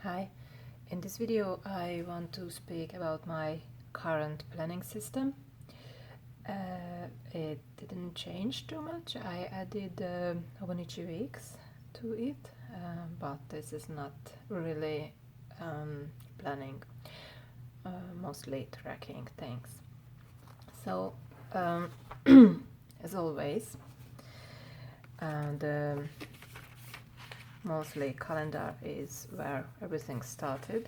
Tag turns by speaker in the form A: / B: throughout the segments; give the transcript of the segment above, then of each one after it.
A: Hi, in this video I want to speak about my current planning system. It didn't change too much. I added Hobonichi Weeks to it, but this is not really planning, mostly tracking things. So, as always, the mostly calendar is where everything starting,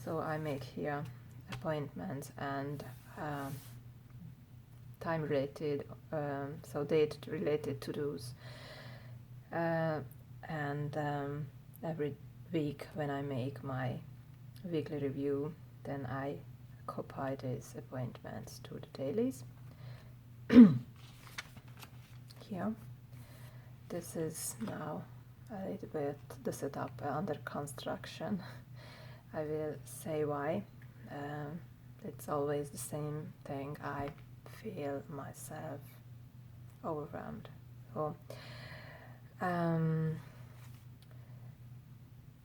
A: so I make here appointments and time related, so date related to those, and every week when I make my weekly review, then I copy these appointments to the dailies. Here, this is now a little bit the setup under construction. I will say why. It's always the same thing. I feel myself overwhelmed.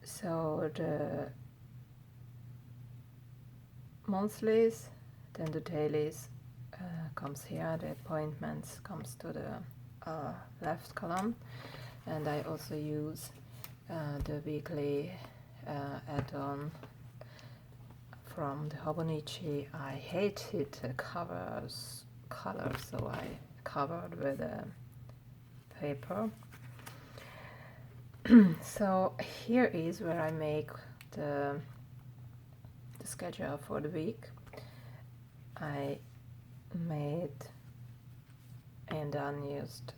A: So the monthlies, then the dailies comes here. The appointments comes to the left column, and I also use the weekly add-on from the Hobonichi. I hated the color, so I covered with a paper. So here is where I make the schedule for the week. I made in the unused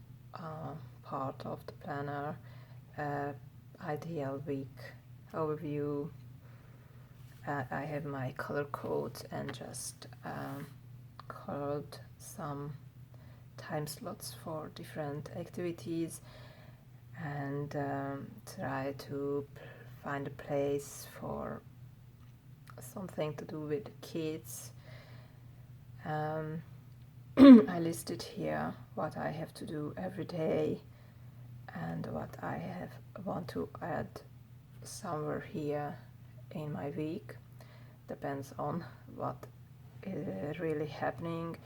A: part of the planner ideal week overview. I have my color codes and just colored some time slots for different activities, and try to find a place for something to do with the kids. I listed here what I have to do every day and what I want to add somewhere here in my week. Depends on what is really happening.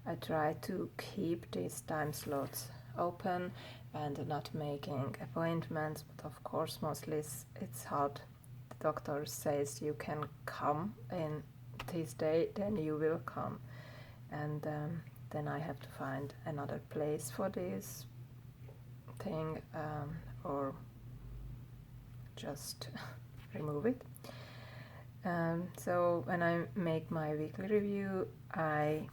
A: I try to keep these time slots open and not making appointments, but of course mostly it's hard. The doctor says you can come in this day, then you will come, and then I have to find another place for this thing, or just remove it. So when I make my weekly review, I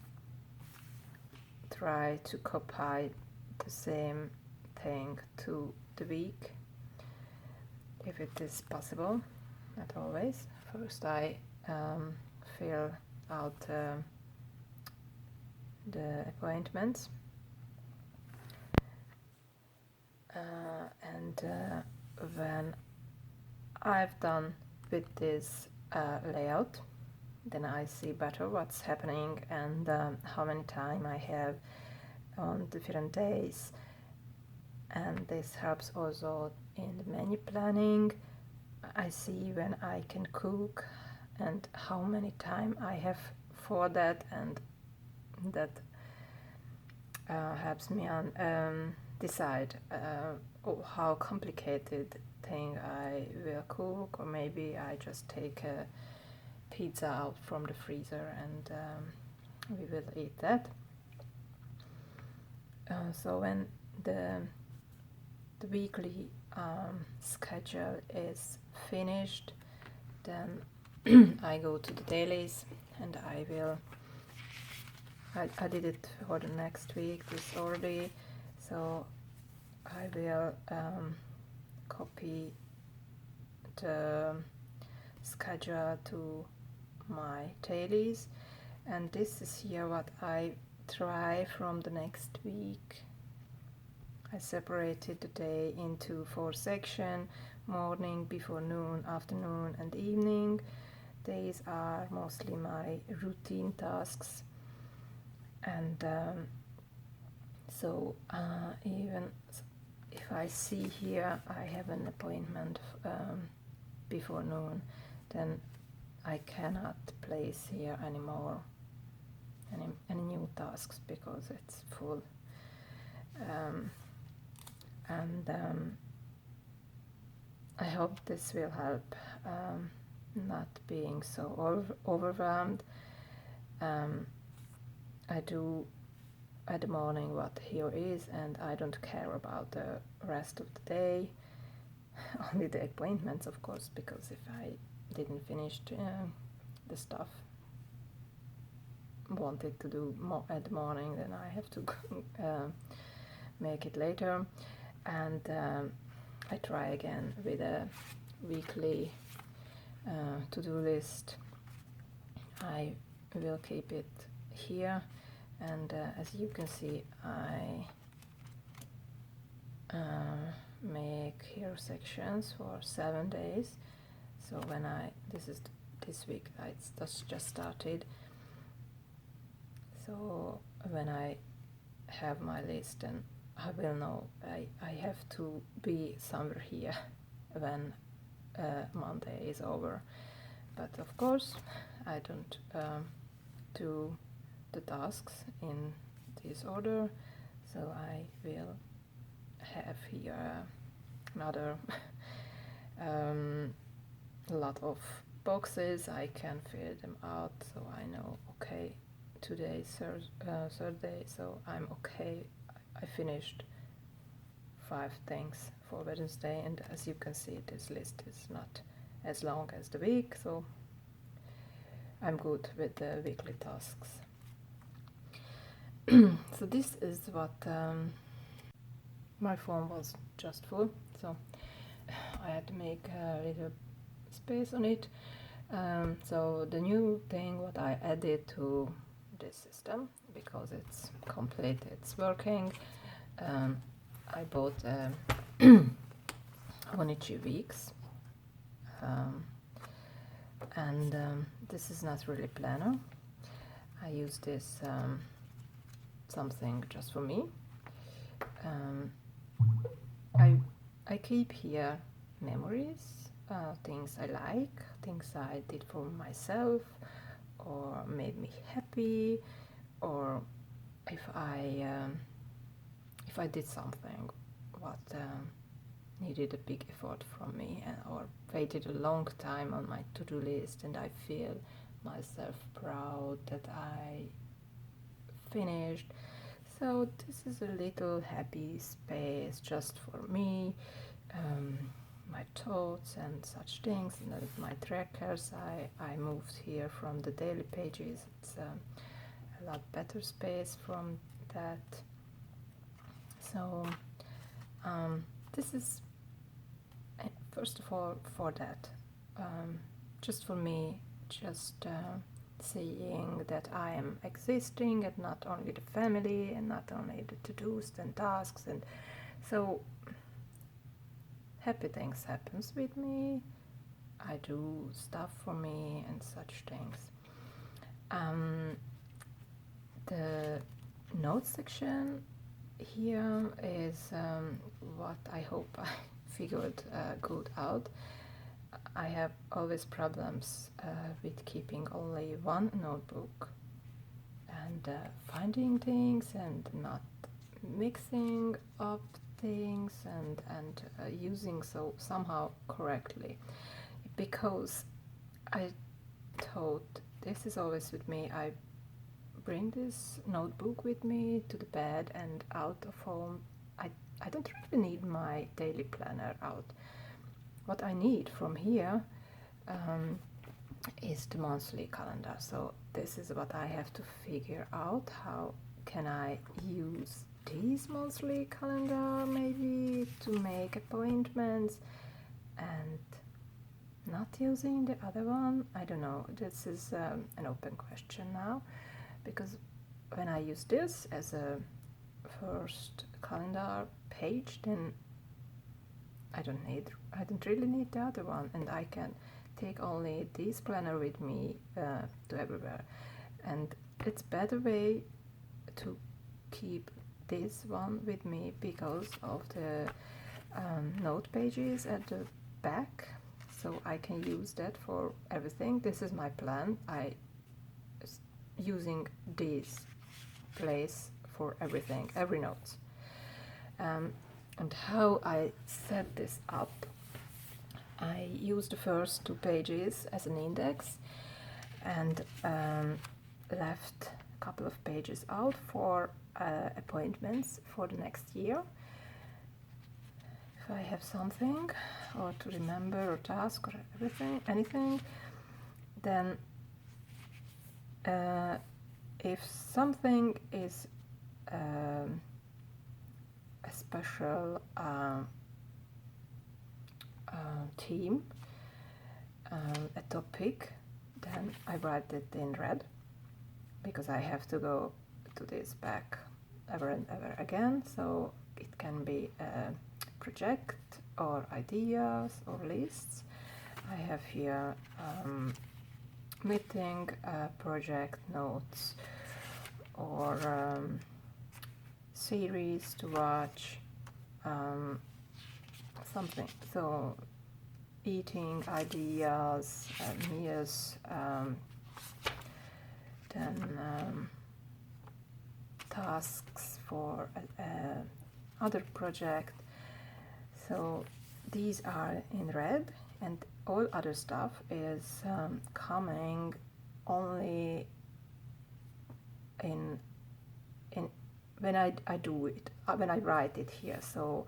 A: try to copy the same thing to the week, if it is possible, not always. First I fill out the appointments, and when I've done with this layout, then I see better what's happening and how many time I have on different days, and this helps also in the menu planning. I see when I can cook and how many time I have for that, and that helps me on decide how complicated thing I will cook, or maybe I just take a pizza out from the freezer and we will eat that. So when the weekly schedule is finished, then I go to the dailies, and I did it for the next week, this already, so I will copy the schedule to my dailies, and this is here what I try from the next week. I separated the day into 4 sections: morning, before noon, afternoon and evening. These are mostly my routine tasks, and so even if I see here I have an appointment before noon, then I cannot place here anymore any new tasks because it's full. And I hope this will help not being so overwhelmed. I do at the morning what here is, and I don't care about the rest of the day, only the appointments, of course, because if I didn't finish the stuff wanted to do at the morning, then I have to make it later. And I try again with a weekly to-do list. I will keep it here, and as you can see, I make here sections for 7 days. So when this week it's just started. So when I have my list, then I will know I have to be somewhere here when Monday is over. But of course I don't do the tasks in this order, so I will have here another lot of boxes. I can fill them out, so I know, okay, today is Thursday, so I'm okay. I finished 5 things for Wednesday, and as you can see, this list is not as long as the week, so I'm good with the weekly tasks. So this is what my phone was just full, so I had to make a little space on it. So the new thing what I added to this system, because it's complete, it's working, I bought Hobonichi Weeks, and this is not really planner. I use this something just for me. I keep here memories, things I like, things I did for myself or made me happy, or if I did something what needed a big effort from me, or waited a long time on my to-do list, and I feel myself proud that I finished. So this is a little happy space just for me, my thoughts and such things, and my trackers. I moved here from the daily pages. It's a lot better space from that. So this is first of all for that, just for me, just seeing that I am existing, and not only the family, and not only the to-dos and tasks, and so happy things happens with me. I do stuff for me and such things. The notes section here is what I hope I figured good out. I have always problems with keeping only one notebook, and finding things and not mixing up things, and using so somehow correctly, because I thought this is always with me. I bring this notebook with me to the bed and out of home. I don't really need my daily planner out. What I need from here is the monthly calendar. So this is what I have to figure out. How can I use this monthly calendar maybe to make appointments, and not using the other one? I don't know. This is an open question now, because when I use this as a first calendar page, then I don't really need the other one, and I can take only this planner with me to everywhere. And it's better way to keep this one with me because of the note pages at the back. so I can use that for everything. This is my plan. Using this place for everything, every note. And how I set this up, I use the first 2 pages as an index and left a couple of pages out for appointments for the next year. If I have something or to remember or task or anything, then if something is a special theme, a topic, then I write it in red, because I have to go to this back ever and ever again. So it can be a project or ideas or lists. I have here meeting, project notes, or series to watch, something. So eating ideas, meals, then tasks for other project. So these are in red, and all other stuff is coming only in when I do it, when I write it here. So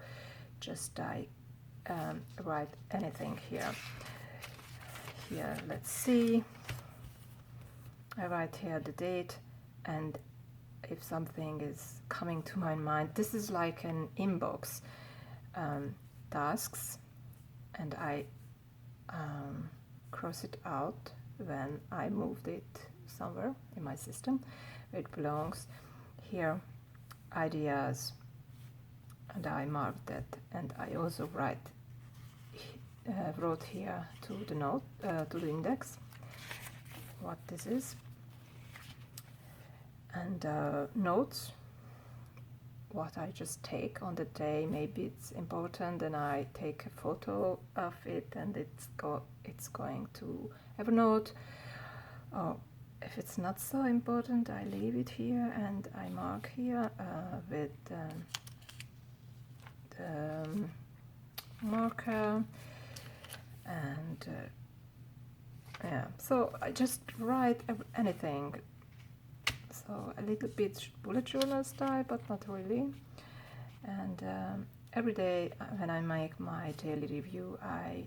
A: just I write anything here. Here, let's see. I write here the date, and if something is coming to my mind, this is like an inbox, tasks, and I cross it out when I moved it somewhere in my system where it belongs. Here, ideas, and I marked that, and I also wrote here to the note, to the index, what this is, and notes, what I just take on the day. Maybe it's important, and I take a photo of it, and it's going to Evernote. Or if it's not so important, I leave it here, and I mark here with the marker, and yeah. So I just write anything. So a little bit bullet journal style, but not really. And every day when I make my daily review, I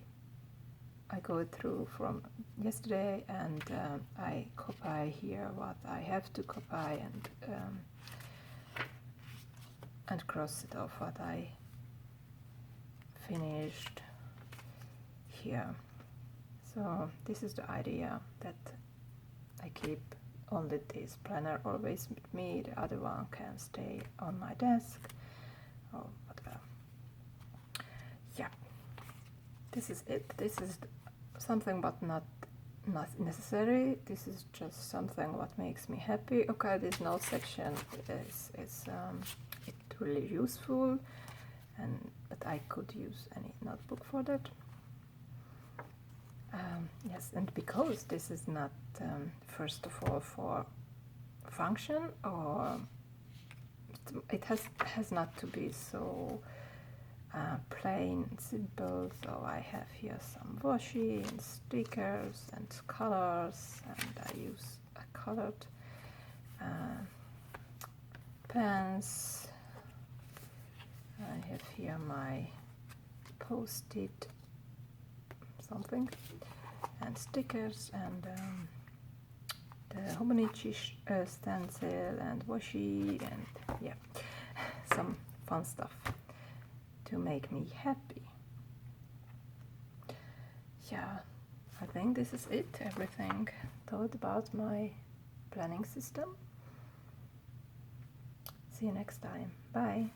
A: go through from yesterday, and I copy here what I have to copy, and cross it off what I finished here. So this is the idea, that I keep only this planner always with me. The other one can stay on my desk or whatever. Yeah, this is it. This is something, but not necessary. This is just something what makes me happy. Okay, this note section is it's really useful, but I could use any notebook for that. Yes, and because this is not first of all for function, or it has not to be so plain and simple. So I have here some washi and stickers and colors, and I use a colored pens. I have here my post-it something, and stickers, and the Hobonichi stencil, and washi, and yeah, some fun stuff to make me happy. Yeah, I think this is it. Everything thought about my planning system. See you next time. Bye.